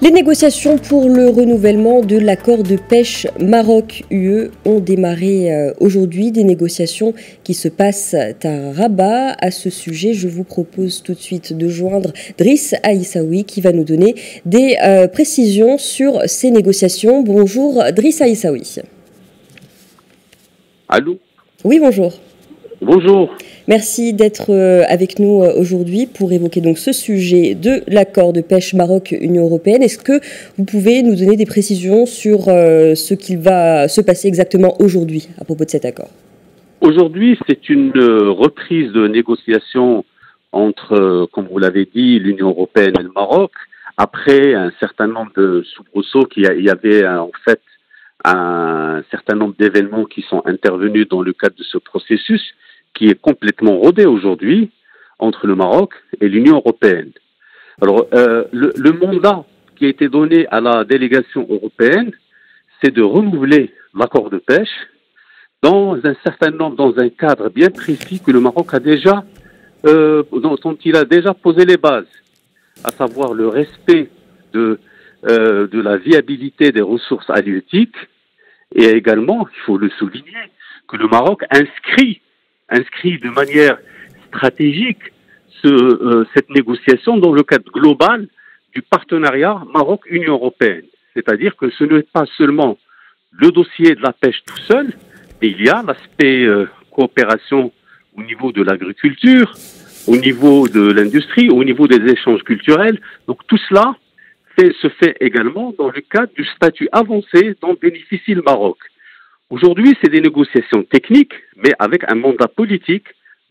Les négociations pour le renouvellement de l'accord de pêche Maroc-UE ont démarré aujourd'hui. Des négociations qui se passent à Rabat. À ce sujet, je vous propose tout de suite de joindre Driss Aissaoui qui va nous donner des précisions sur ces négociations. Bonjour Driss Aissaoui. Allô ? Oui, bonjour. Bonjour. Merci d'être avec nous aujourd'hui pour évoquer donc ce sujet de l'accord de pêche Maroc-Union européenne. Est-ce que vous pouvez nous donner des précisions sur ce qu'il va se passer exactement aujourd'hui à propos de cet accord ? Aujourd'hui, c'est une reprise de négociation entre, comme vous l'avez dit, l'Union européenne et le Maroc. Après un certain nombre de soubresauts, il y avait en fait un certain nombre d'événements qui sont intervenus dans le cadre de ce processus, qui est complètement rodé aujourd'hui entre le Maroc et l'Union européenne. Alors, le mandat qui a été donné à la délégation européenne, c'est de renouveler l'accord de pêche dans un cadre bien précis que le Maroc a déjà, dont il a déjà posé les bases, à savoir le respect de la viabilité des ressources halieutiques, et également, il faut le souligner, que le Maroc inscrit de manière stratégique cette négociation dans le cadre global du partenariat Maroc-Union européenne. C'est-à-dire que ce n'est pas seulement le dossier de la pêche tout seul, mais il y a l'aspect coopération au niveau de l'agriculture, au niveau de l'industrie, au niveau des échanges culturels. Donc tout cela se fait également dans le cadre du statut avancé dont bénéficie le Maroc. Aujourd'hui, c'est des négociations techniques, mais avec un mandat politique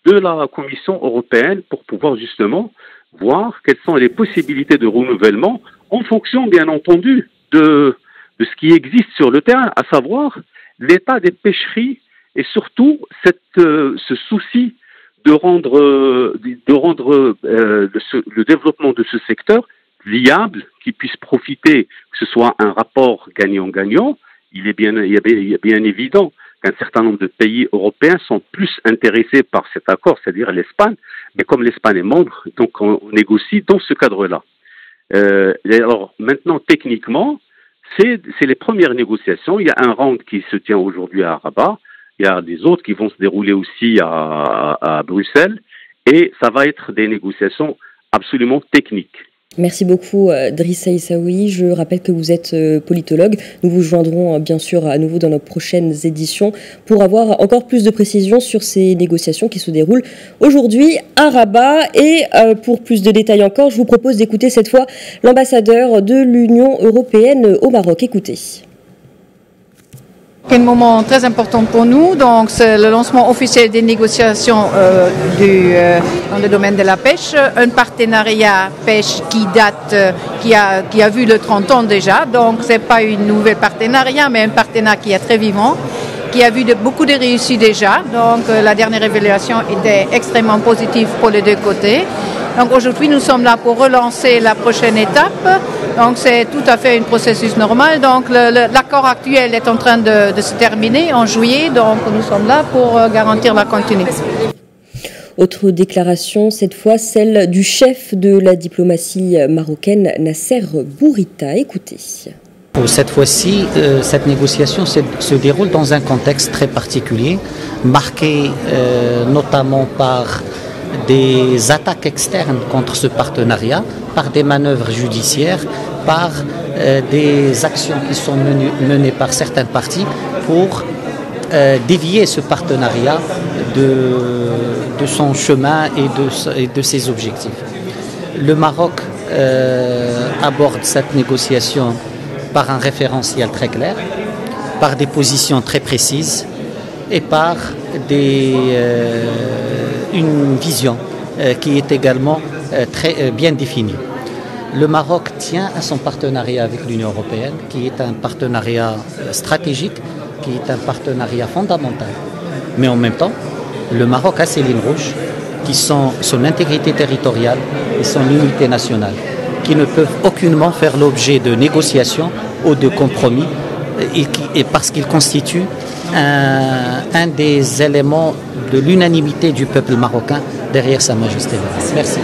de la Commission européenne pour pouvoir justement voir quelles sont les possibilités de renouvellement en fonction, bien entendu, de ce qui existe sur le terrain, à savoir l'état des pêcheries et surtout ce souci de rendre le développement de ce secteur viable, qui puisse profiter, que ce soit un rapport gagnant-gagnant. Il est bien évident qu'un certain nombre de pays européens sont plus intéressés par cet accord, c'est-à-dire l'Espagne. Mais comme l'Espagne est membre, donc on négocie dans ce cadre-là. Alors maintenant, techniquement, c'est les premières négociations. Il y a un round qui se tient aujourd'hui à Rabat. Il y a des autres qui vont se dérouler aussi à Bruxelles. Et ça va être des négociations absolument techniques. Merci beaucoup Driss Aissaoui. Je rappelle que vous êtes politologue. Nous vous joindrons bien sûr à nouveau dans nos prochaines éditions pour avoir encore plus de précisions sur ces négociations qui se déroulent aujourd'hui à Rabat. Et pour plus de détails encore, je vous propose d'écouter cette fois l'ambassadeur de l'Union européenne au Maroc. Écoutez. C'est un moment très important pour nous, donc c'est le lancement officiel des négociations dans le domaine de la pêche, un partenariat pêche qui a vu le 30 ans déjà, donc c'est pas une nouvelle partenariat, mais un partenariat qui est très vivant, qui a vu beaucoup de réussites déjà, donc la dernière évaluation était extrêmement positive pour les deux côtés. Donc aujourd'hui, nous sommes là pour relancer la prochaine étape. Donc c'est tout à fait un processus normal. Donc l'accord actuel est en train de se terminer en juillet. Donc nous sommes là pour garantir la continuité. Autre déclaration, cette fois celle du chef de la diplomatie marocaine, Nasser Bourita. Écoutez. Cette fois-ci, cette négociation se déroule dans un contexte très particulier, marqué notamment par des attaques externes contre ce partenariat, par des manœuvres judiciaires, par des actions qui sont menées par certaines parties pour dévier ce partenariat de son chemin et de ses objectifs. Le Maroc aborde cette négociation par un référentiel très clair, par des positions très précises et par une vision qui est également très bien définie. Le Maroc tient à son partenariat avec l'Union européenne, qui est un partenariat stratégique, qui est un partenariat fondamental. Mais en même temps, le Maroc a ses lignes rouges, qui sont son intégrité territoriale et son unité nationale, qui ne peuvent aucunement faire l'objet de négociations ou de compromis, et parce qu'ils constituent un des éléments de l'unanimité du peuple marocain derrière Sa Majesté. Merci.